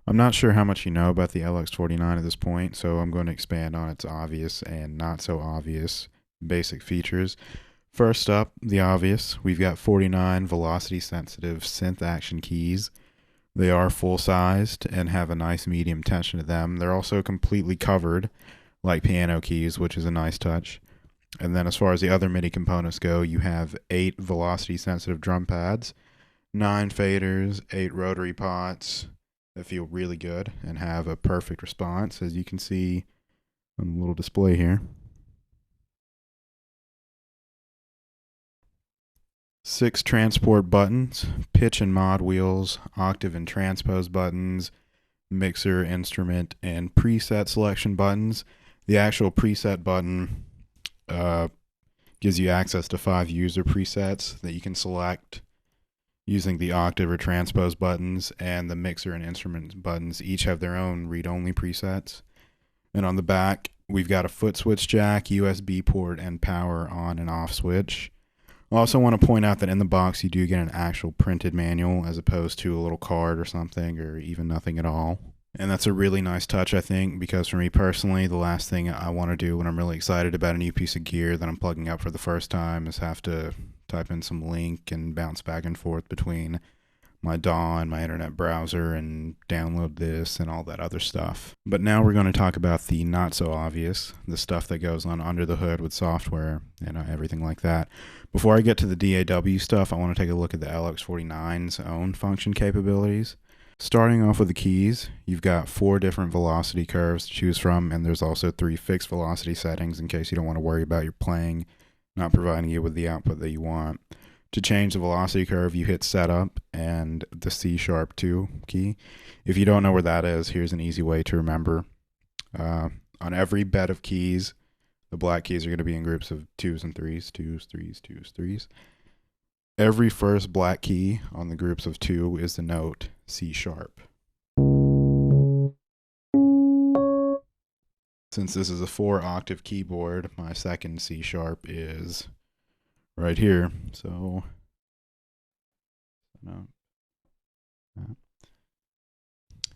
I'm not sure how much you know about the LX49 at this point, so I'm going to expand on its obvious and not so obvious basic features. First up, the obvious, we've got 49 velocity sensitive synth action keys. They are full-sized and have a nice medium tension to them. They're also completely covered, like piano keys, which is a nice touch. And then as far as the other MIDI components go, you have 8 velocity-sensitive drum pads, 9 faders, 8 rotary pots that feel really good and have a perfect response, as you can see on the little display here. 6 transport buttons, pitch and mod wheels, octave and transpose buttons, mixer, instrument, and preset selection buttons. The actual preset button gives you access to 5 user presets that you can select using the octave or transpose buttons, and the mixer and instrument buttons each have their own read-only presets. And on the back, we've got a foot switch jack, USB port, and power on and off switch. I also want to point out that in the box you do get an actual printed manual as opposed to a little card or something, or even nothing at all. And that's a really nice touch, I think, because for me personally, the last thing I want to do when I'm really excited about a new piece of gear that I'm plugging up for the first time is have to type in some link and bounce back and forth between my DAW and my internet browser and download this and all that other stuff. But now we're going to talk about the not so obvious, the stuff that goes on under the hood with software and everything like that. Before I get to the DAW stuff, I want to take a look at the LX49's own function capabilities. Starting off with the keys, you've got 4 different velocity curves to choose from, and there's also 3 fixed velocity settings in case you don't want to worry about your playing not providing you with the output that you want. To change the velocity curve, you hit setup and the C#2 key. If you don't know where that is, here's an easy way to remember. On every bed of keys, the black keys are going to be in groups of 2s and 3s, 2s, 3s, 2s, 3s. Every first black key on the groups of 2 is the note C#. Since this is a 4-octave keyboard, my second C# is right here. So,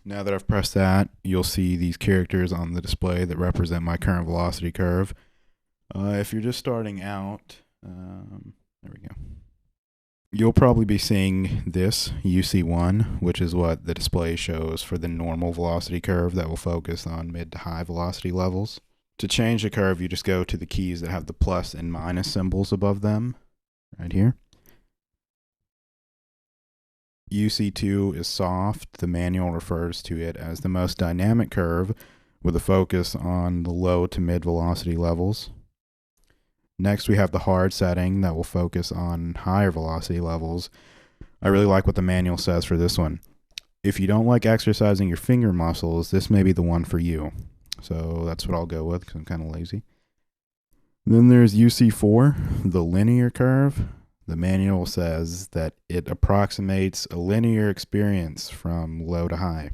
now that I've pressed that, you'll see these characters on the display that represent my current velocity curve. If you're just starting out, there we go. You'll probably be seeing this UC1, which is what the display shows for the normal velocity curve that will focus on mid to high velocity levels. To change the curve, you just go to the keys that have the plus and minus symbols above them, right here. UC2 is soft. The manual refers to it as the most dynamic curve with a focus on the low to mid velocity levels. Next, we have the hard setting that will focus on higher velocity levels. I really like what the manual says for this one. If you don't like exercising your finger muscles, this may be the one for you. So that's what I'll go with because I'm kind of lazy. Then there's UC4, the linear curve. The manual says that it approximates a linear experience from low to high.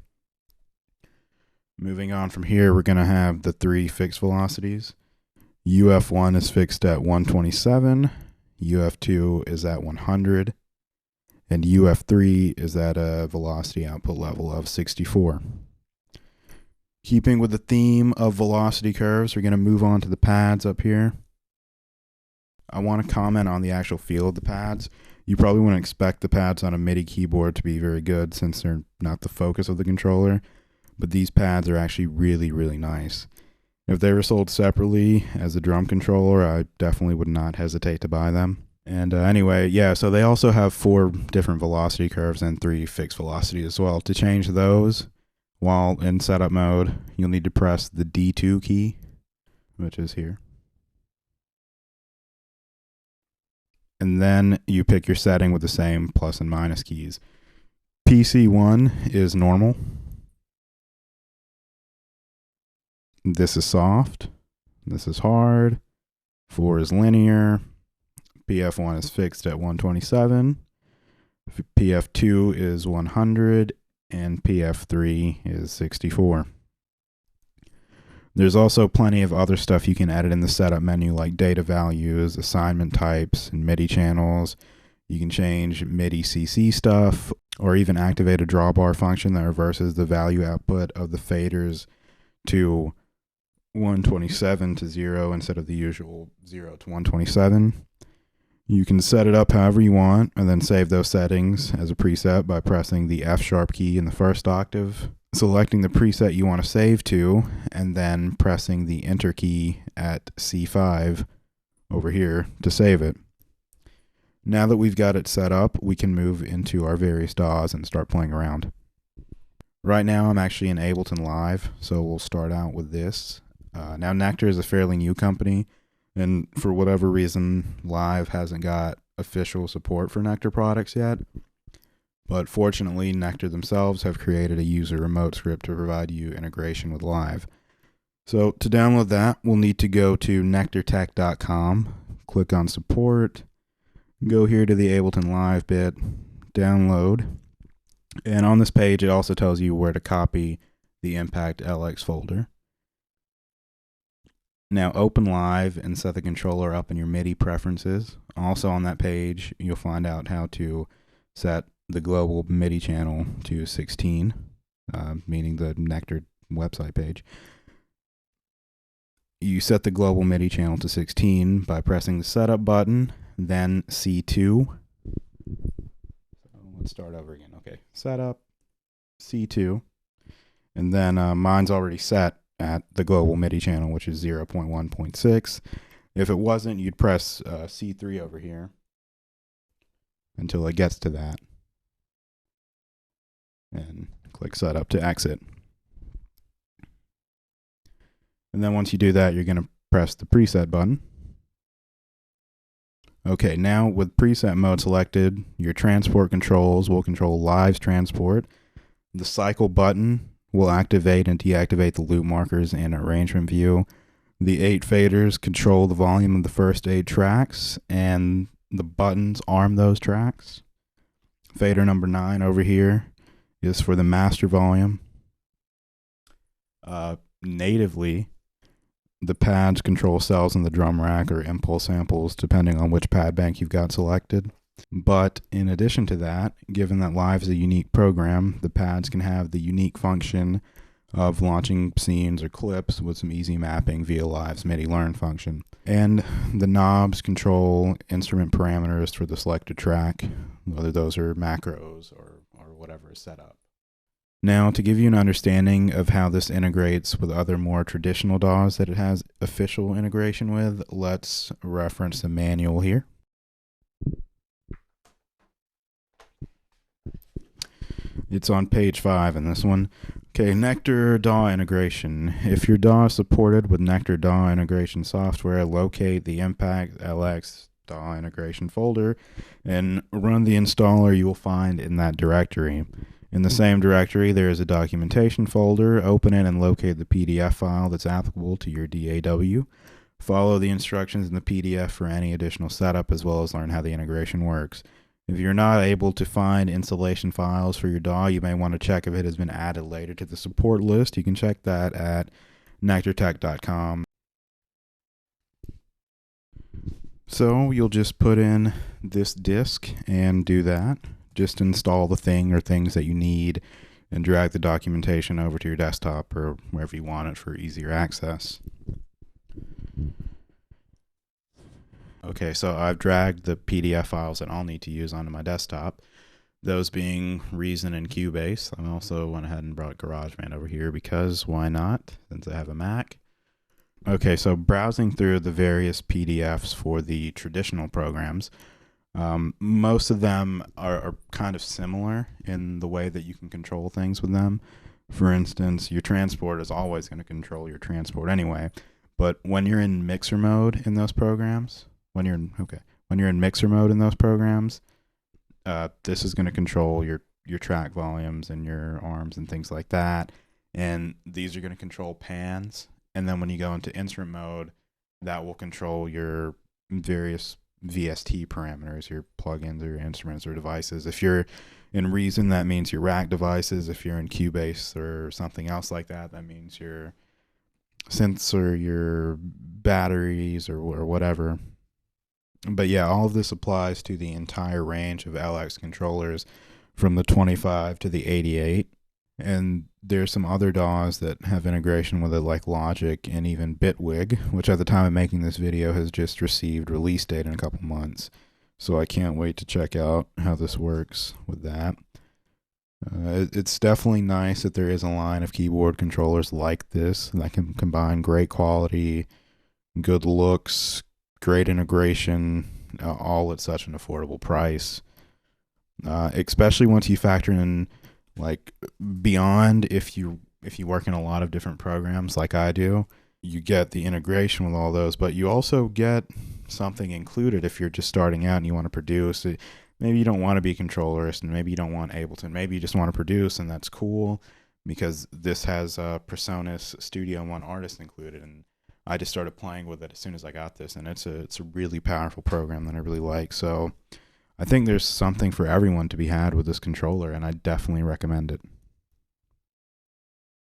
Moving on from here, we're going to have the 3 fixed velocities. UF1 is fixed at 127, UF2 is at 100, and UF3 is at a velocity output level of 64. Keeping with the theme of velocity curves, we're going to move on to the pads up here. I want to comment on the actual feel of the pads. You probably wouldn't expect the pads on a MIDI keyboard to be very good since they're not the focus of the controller, but these pads are actually really, really nice. If they were sold separately as a drum controller, I definitely would not hesitate to buy them. And anyway, yeah, so they also have 4 different velocity curves and 3 fixed velocities as well. To change those while in setup mode, you'll need to press the D2 key, which is here. And then you pick your setting with the same plus and minus keys. PC1 is normal. This is soft. This is hard. 4 is linear. PF1 is fixed at 127. PF2 is 100. And PF3 is 64. There's also plenty of other stuff you can edit in the setup menu, like data values, assignment types, and MIDI channels. You can change MIDI CC stuff, or even activate a drawbar function that reverses the value output of the faders to 127 to 0 instead of the usual 0 to 127. You can set it up however you want and then save those settings as a preset by pressing the F sharp key in the first octave, selecting the preset you want to save to, and then pressing the enter key at C5 over here to save it. Now that we've got it set up, we can move into our various DAWs and start playing around. Right now I'm actually in Ableton Live, so we'll start out with this. Now Nektar is a fairly new company, and for whatever reason, Live hasn't got official support for Nektar products yet. But fortunately, Nektar themselves have created a user remote script to provide you integration with Live. So to download that, we'll need to go to nektartech.com, click on support, go here to the Ableton Live bit, download, and on this page it also tells you where to copy the Impact LX folder. Now open Live and set the controller up in your MIDI preferences. Also on that page, you'll find out how to set the global MIDI channel to 16, meaning the Nektar website page. You set the global MIDI channel to 16 by pressing the setup button, then C2. Let's start over again. Okay, setup, C2, and then mine's already set at the global MIDI channel, which is 0.1.6. If it wasn't, you'd press C3 over here until it gets to that, and click setup to exit. And then once you do that, you're going to press the preset button. Okay, now with preset mode selected, your transport controls will control Live's transport. The cycle button will activate and deactivate the loop markers in arrangement view. The 8 faders control the volume of the first 8 tracks, and the buttons arm those tracks. Fader number 9 over here is for the master volume. Natively, the pads control cells in the drum rack or impulse samples depending on which pad bank you've got selected. But in addition to that, given that Live is a unique program, the pads can have the unique function of launching scenes or clips with some easy mapping via Live's MIDI learn function. And the knobs control instrument parameters for the selected track, whether those are macros or whatever is set up. Now, to give you an understanding of how this integrates with other more traditional DAWs that it has official integration with, let's reference the manual here. It's on page 5 in this one. Okay, Nektar DAW integration. If your DAW is supported with Nektar DAW integration software, locate the Impact LX DAW integration folder and run the installer you will find in that directory. In the same directory, there is a documentation folder. Open it and locate the PDF file that's applicable to your DAW. Follow the instructions in the PDF for any additional setup, as well as learn how the integration works. If you're not able to find installation files for your DAW, you may want to check if it has been added later to the support list. You can check that at nektartech.com. So you'll just put in this disk and do that. Just install the thing or things that you need and drag the documentation over to your desktop or wherever you want it for easier access. Okay, so I've dragged the PDF files that I'll need to use onto my desktop, those being Reason and Cubase. I also went ahead and brought GarageBand over here because why not, since I have a Mac. Okay, so browsing through the various PDFs for the traditional programs, most of them are kind of similar in the way that you can control things with them. For instance, your transport is always going to control your transport anyway, but when you're in mixer mode in those programs, when you're in mixer mode in those programs, this is going to control your track volumes and your arms and things like that, and these are going to control pans. And then when you go into instrument mode, that will control your various VST parameters, your plugins or your instruments or devices. If you're in Reason, that means your rack devices. If you're in Cubase or something else like that, that means your synths or your batteries or whatever. But yeah, all of this applies to the entire range of LX controllers from the 25 to the 88. And there's some other DAWs that have integration with it, like Logic and even Bitwig, which at the time of making this video has just received release date in a couple months. So I can't wait to check out how this works with that. It's definitely nice that there is a line of keyboard controllers like this that can combine great quality, good looks, great integration, all at such an affordable price. Especially once you factor in, like, beyond, if you work in a lot of different programs like I do, you get the integration with all those, but you also get something included if you're just starting out and you want to produce. Maybe you don't want to be controllerist, and maybe you don't want Ableton. Maybe you just want to produce, and that's cool because this has PreSonus Studio One Artist included, and I just started playing with it as soon as I got this, and it's a really powerful program that I really like. So I think there's something for everyone to be had with this controller, and I definitely recommend it.